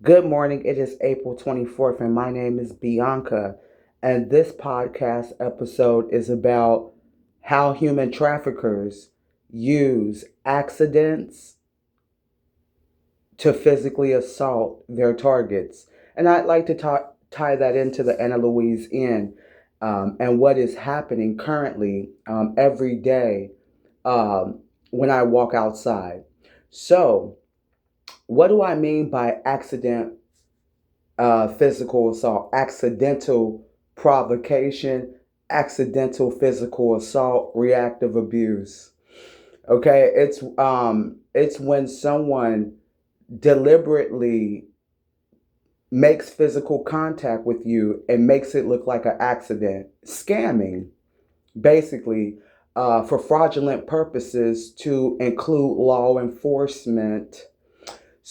Good morning. It is April 24th, and my name is Bianca. And this podcast episode is about how human traffickers use accidents to physically assault their targets. And I'd like to tie that into the Louise Inn and what is happening currently every day um, when I walk outside. So, what do I mean by physical assault, accidental provocation, accidental physical assault, reactive abuse? Okay, it's when someone deliberately makes physical contact with you and makes it look like an accident, scamming, basically, for fraudulent purposes to include law enforcement.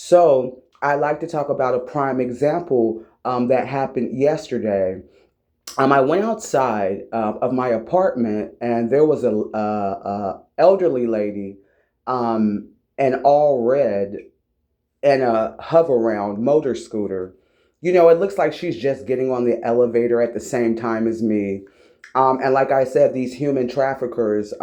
So I like to talk about a prime example that happened yesterday. I went outside of my apartment, and there was a elderly lady in all red and a hover round motor scooter. It looks like she's just getting on the elevator at the same time as me. And like I said, these human traffickers,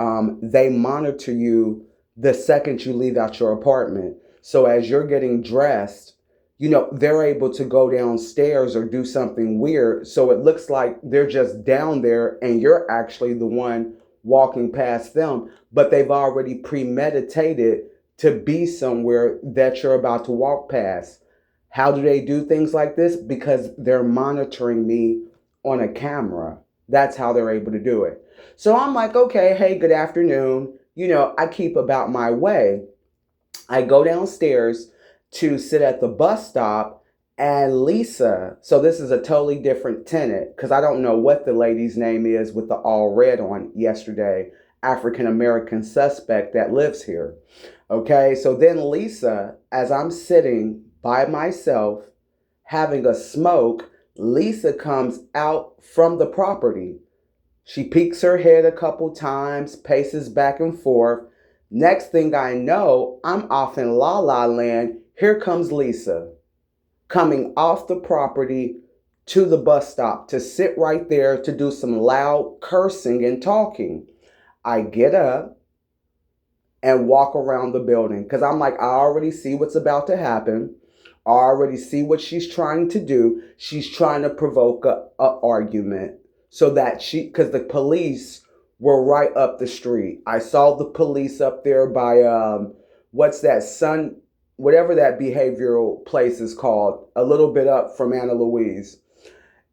they monitor you the second you leave out your apartment. So as you're getting dressed, they're able to go downstairs or do something weird. So it looks like they're just down there and you're actually the one walking past them, but they've already premeditated to be somewhere that you're about to walk past. How do they do things like this? Because they're monitoring me on a camera. That's how they're able to do it. So I'm like, okay, hey, good afternoon. I keep about my way. I go downstairs to sit at the bus stop, and Lisa, so this is a totally different tenant because I don't know what the lady's name is with the all red on yesterday, African American suspect that lives here. Okay, so then Lisa, as I'm sitting by myself having a smoke, Lisa comes out from the property. She peeks her head a couple times, paces back and forth. Next thing I know, I'm off in La La Land. Here comes Lisa coming off the property to the bus stop to sit right there to do some loud cursing and talking. I get up and walk around the building because I'm like, I already see what's about to happen. I already see what she's trying to do. She's trying to provoke a argument so that because the police were right up the street. I saw the police up there by, what's that, whatever that behavioral place is called, a little bit up from Louise.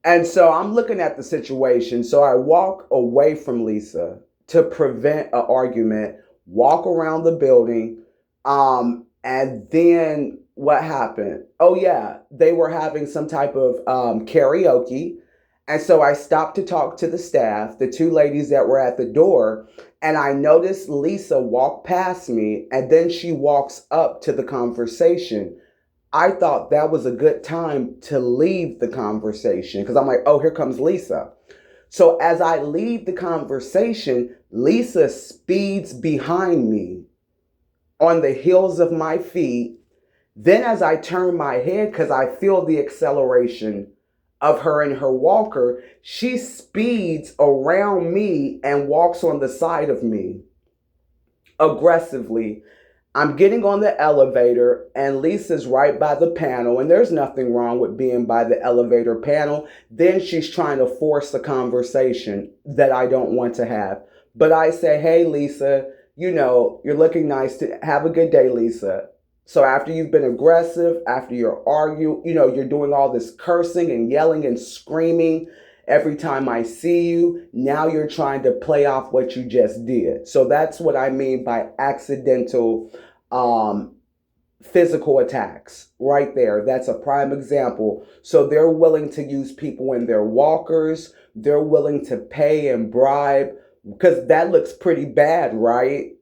And so I'm looking at the situation. So I walk away from Lisa to prevent an argument, walk around the building. And then what happened? Oh, yeah, they were having some type of karaoke. And so I stopped to talk to the staff, the two ladies that were at the door. And I noticed Lisa walk past me, and then she walks up to the conversation. I thought that was a good time to leave the conversation because I'm like, oh, here comes Lisa. So as I leave the conversation, Lisa speeds behind me on the heels of my feet. Then as I turn my head, because I feel the acceleration of her in her walker, she speeds around me and walks on the side of me aggressively. I'm getting on the elevator, and Lisa's right by the panel, and there's nothing wrong with being by the elevator panel. Then she's trying to force a conversation that I don't want to have. But I say, hey, Lisa, you're looking nice. To have a good day, Lisa. So after you've been aggressive, after you're you're doing all this cursing and yelling and screaming every time I see you, now you're trying to play off what you just did. So that's what I mean by accidental um, physical attacks right there. That's a prime example. So they're willing to use people in their walkers, they're willing to pay and bribe because that looks pretty bad, right?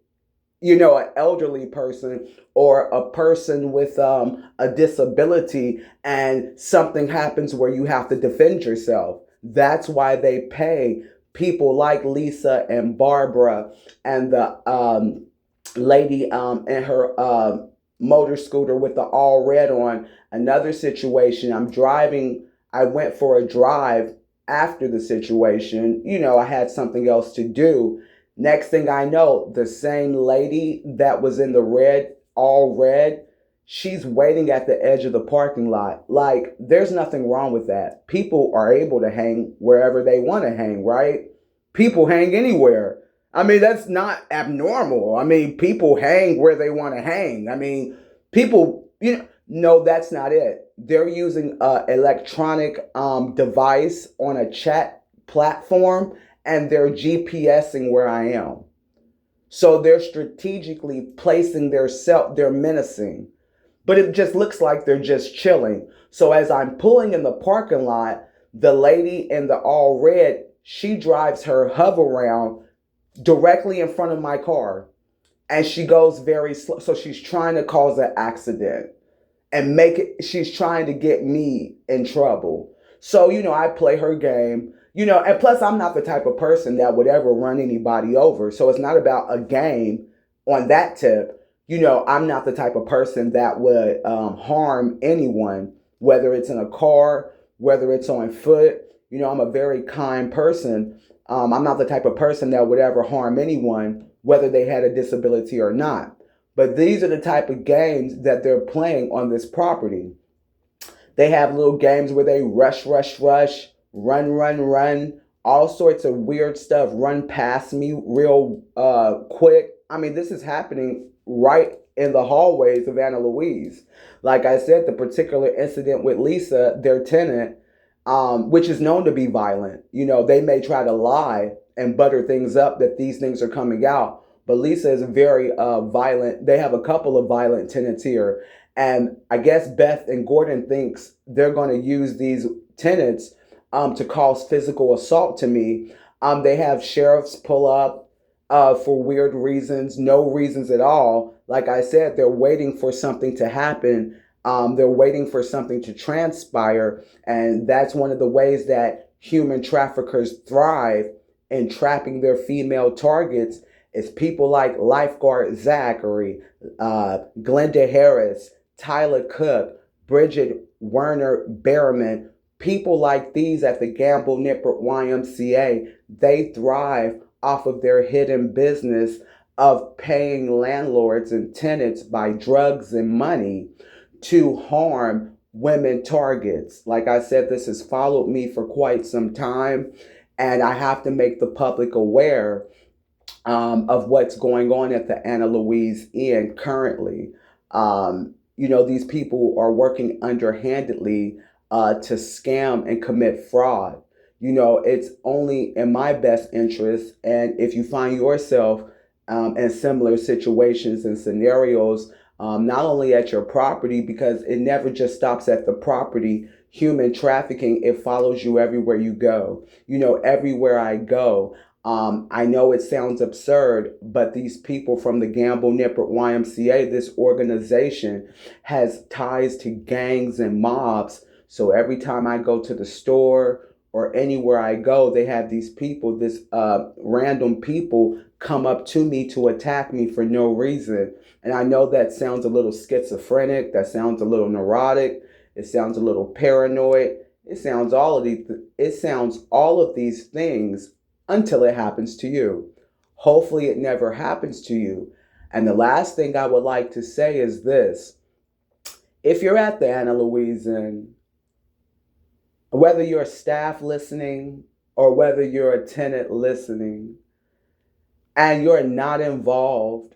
An elderly person or a person with a disability, and something happens where you have to defend yourself. That's why they pay people like Lisa and Barbara and the lady in her motor scooter with the all red on. Another situation, I'm driving, I went for a drive after the situation. I had something else to do. Next thing I know, the same lady that was in the red, all red, she's waiting at the edge of the parking lot. Like, there's nothing wrong with that. People are able to hang wherever they want to hang, right? People hang anywhere. I mean, that's not abnormal. I mean, people hang where they want to hang. I mean, people, no, that's not it. They're using an electronic device on a chat platform, and they're GPSing where I am. So they're strategically placing they're menacing, but it just looks like they're just chilling. So as I'm pulling in the parking lot, the lady in the all red, she drives her hover round directly in front of my car, and she goes very slow. So she's trying to cause an accident and she's trying to get me in trouble. So, I play her game, and plus I'm not the type of person that would ever run anybody over. So it's not about a game on that tip. I'm not the type of person that would harm anyone, whether it's in a car, whether it's on foot. I'm a very kind person. I'm not the type of person that would ever harm anyone, whether they had a disability or not. But these are the type of games that they're playing on this property. They have little games where they rush, rush, rush, run, run, run, all sorts of weird stuff, run past me real quick. I mean, this is happening right in the hallways of Anna Louise. Like I said, the particular incident with Lisa, their tenant, which is known to be violent. They may try to lie and butter things up that these things are coming out. But Lisa is very violent. They have a couple of violent tenants here. And I guess Beth and Gordon thinks they're going to use these tenants to cause physical assault to me. They have sheriffs pull up for weird reasons, no reasons at all. Like I said, they're waiting for something to happen. They're waiting for something to transpire. And that's one of the ways that human traffickers thrive in trapping their female targets is people like lifeguard Zachary, Glenda Harris, Tyler Cook, Bridget Werner Berriman. People like these at the Gamble Nippert YMCA, they thrive off of their hidden business of paying landlords and tenants by drugs and money to harm women targets. Like I said, this has followed me for quite some time, and I have to make the public aware of what's going on at the Anna Louise Inn currently. These people are working underhandedly to scam and commit fraud. It's only in my best interest, and if you find yourself in similar situations and scenarios, not only at your property, because it never just stops at the property. Human trafficking, it follows you everywhere you go. Everywhere I go. I know it sounds absurd, but these people from the Gamble Nippert YMCA, this organization, has ties to gangs and mobs. So every time I go to the store or anywhere I go, they have these people, random people come up to me to attack me for no reason. And I know that sounds a little schizophrenic, that sounds a little neurotic, it sounds a little paranoid, it sounds all of these things until it happens to you. Hopefully it never happens to you. And the last thing I would like to say is this. If you're at the Anna Louise Inn, whether you're a staff listening or whether you're a tenant listening, and you're not involved,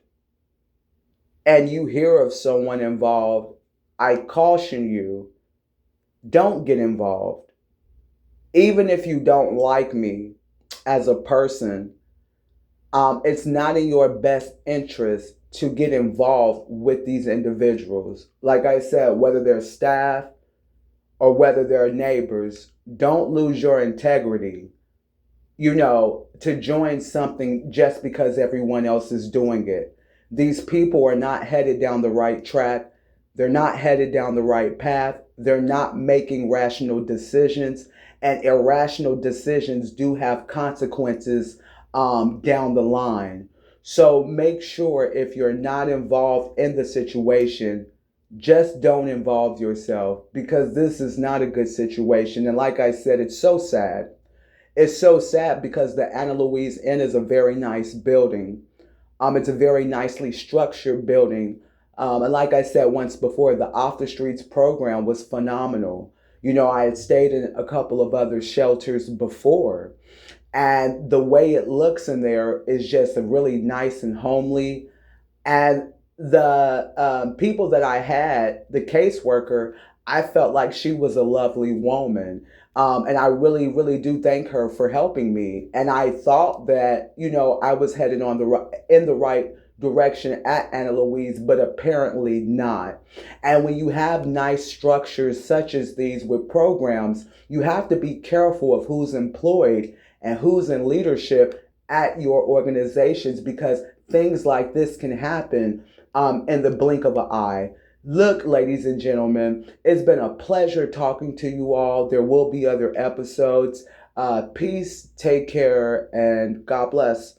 and you hear of someone involved, I caution you, don't get involved. Even if you don't like me as a person, it's not in your best interest to get involved with these individuals. Like I said, whether they're staff or whether they're neighbors, don't lose your integrity, to join something just because everyone else is doing it. These people are not headed down the right track. They're not headed down the right path. They're not making rational decisions, and irrational decisions do have consequences down the line. So make sure if you're not involved in the situation, just don't involve yourself, because this is not a good situation. And like I said, it's so sad. It's so sad because the Anna Louise Inn is a very nice building. It's a very nicely structured building. And like I said once before, the Off the Streets program was phenomenal. I had stayed in a couple of other shelters before, and the way it looks in there is just really nice and homely. And the people that I had, the caseworker, I felt like she was a lovely woman. And I really, really do thank her for helping me. And I thought that, I was headed in the right direction at Anna Louise, but apparently not. And when you have nice structures such as these with programs, you have to be careful of who's employed and who's in leadership at your organizations, because things like this can happen in the blink of an eye. Look, ladies and gentlemen, it's been a pleasure talking to you all. There will be other episodes. Peace, take care, and God bless.